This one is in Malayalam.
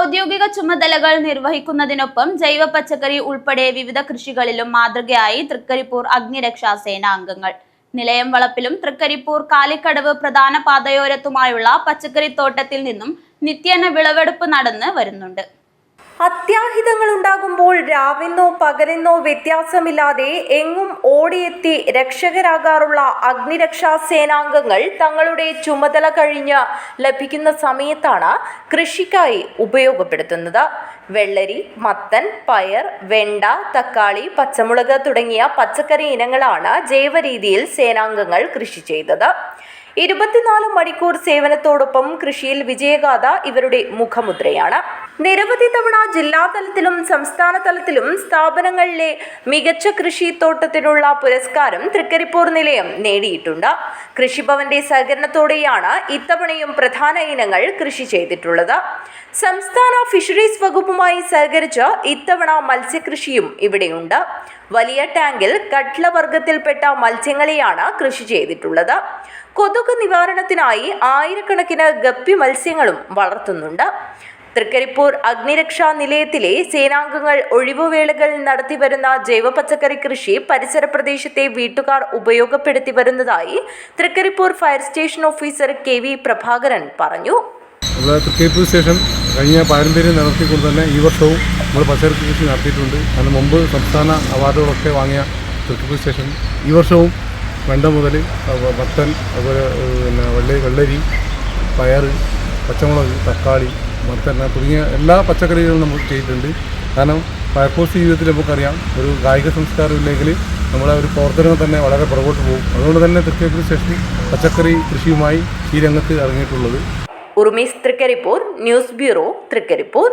ഔദ്യോഗിക ചുമതലകൾ നിർവഹിക്കുന്നതിനൊപ്പം ജൈവ പച്ചക്കറി ഉൾപ്പെടെ വിവിധ കൃഷികളിലും മാതൃകയായി തൃക്കരിപ്പൂർ അഗ്നിരക്ഷാ സേന അംഗങ്ങൾ. നിലയം വളപ്പിലും തൃക്കരിപ്പൂർ കാലിക്കടവ് പ്രധാന പാതയോരത്തുമായുള്ള പച്ചക്കറിത്തോട്ടത്തിൽ നിന്നും നിത്യേന വിളവെടുപ്പ് നടന്ന് വരുന്നുണ്ട്. അത്യാഹിതങ്ങൾ ഉണ്ടാകുമ്പോൾ രാവിനോ പകലെന്നോ വ്യത്യാസമില്ലാതെ എങ്ങും ഓടിയെത്തി രക്ഷകരാകാറുള്ള അഗ്നിരക്ഷാ സേനാംഗങ്ങൾ തങ്ങളുടെ ചുമതല കഴിഞ്ഞ് ലഭിക്കുന്ന സമയത്താണ് കൃഷിക്കായി ഉപയോഗപ്പെടുത്തുന്നത്. വെള്ളരി, മത്തൻ, പയർ, വെണ്ട, തക്കാളി, പച്ചമുളക് തുടങ്ങിയ പച്ചക്കറി ഇനങ്ങളാണ് ജൈവരീതിയിൽ സേനാംഗങ്ങൾ കൃഷി ചെയ്തത്. 24 മണിക്കൂർ സേവനത്തോടൊപ്പം കൃഷിയിൽ വിജയഗാഥ ഇവരുടെ മുഖമുദ്രയാണ്. നിരവധി തവണ ജില്ലാതലത്തിലും സംസ്ഥാന തലത്തിലും സ്ഥാപനങ്ങളിലെ മികച്ച കൃഷിത്തോട്ടത്തിനുള്ള പുരസ്കാരം തൃക്കരിപ്പൂർ നിലയം നേടിയിട്ടുണ്ട്. കൃഷിഭവന്റെ സഹകരണത്തോടെയാണ് ഇത്തവണയും പ്രധാന ഇനങ്ങൾ കൃഷി ചെയ്തിട്ടുള്ളത്. സംസ്ഥാന ഫിഷറീസ് വകുപ്പുമായി സഹകരിച്ച് ഇത്തവണ മത്സ്യകൃഷിയും ഇവിടെയുണ്ട്. വലിയ ടാങ്കിൽ കട്ട്ല വർഗത്തിൽപ്പെട്ട മത്സ്യങ്ങളെയാണ് കൃഷി ചെയ്തിട്ടുള്ളത്. കൊതുക് നിവാരണത്തിനായി ആയിരക്കണക്കിന് ഗപ്പി മത്സ്യങ്ങളും വളർത്തുന്നുണ്ട്. തൃക്കരിപ്പൂർ അഗ്നിരക്ഷാ നിലയത്തിലെ സേനാംഗങ്ങൾ ഒഴിവുവേളകൾ നടത്തിവരുന്ന ജൈവ പച്ചക്കറി കൃഷി പരിസര പ്രദേശത്തെ വീട്ടുകാർ ഉപയോഗപ്പെടുത്തി വരുന്നതായി Trikaripur fire station officer KV Prabhakaran പറഞ്ഞു. തൃക്കരിപ്പൂർ സ്റ്റേഷൻ കഴിഞ്ഞ പാരമ്പര്യം നടത്തിക്കൊണ്ട് തന്നെ ഈ വർഷവും നമ്മൾ പച്ചക്കറി കൃഷി നടത്തിയിട്ടുണ്ട്. അതിന് മുമ്പ് സംസ്ഥാന അവാർഡുകളൊക്കെ വാങ്ങിയ തൃക്കരിപ്പൂർ സ്റ്റേഷൻ ഈ വർഷവും വെണ്ട മുതൽ മത്തൻ, അതുപോലെ വെള്ളരി, പയർ, പച്ചമുളക്, തക്കാളി, മത്തൻ തുടങ്ങിയ എല്ലാ പച്ചക്കറികളും നമ്മൾ ചെയ്തിട്ടുണ്ട്. കാരണം ഫയർഫോഴ്സ് ജീവിതത്തിൽ നമുക്കറിയാം, ഒരു കായിക സംസ്കാരം ഇല്ലെങ്കിൽ നമ്മളെ ഒരു പ്രവർത്തനങ്ങൾ തന്നെ വളരെ പുറകോട്ട് പോകും. അതുകൊണ്ട് തന്നെ തൃക്കരിപ്പൂർ സ്റ്റേഷൻ പച്ചക്കറി കൃഷിയുമായി ഈ രംഗത്ത് ഇറങ്ങിയിട്ടുള്ളത്. ഉർമീസ് തൃക്കരിപ്പൂർ, ന്യൂസ് ബ്യൂറോ, തൃക്കരിപ്പൂർ.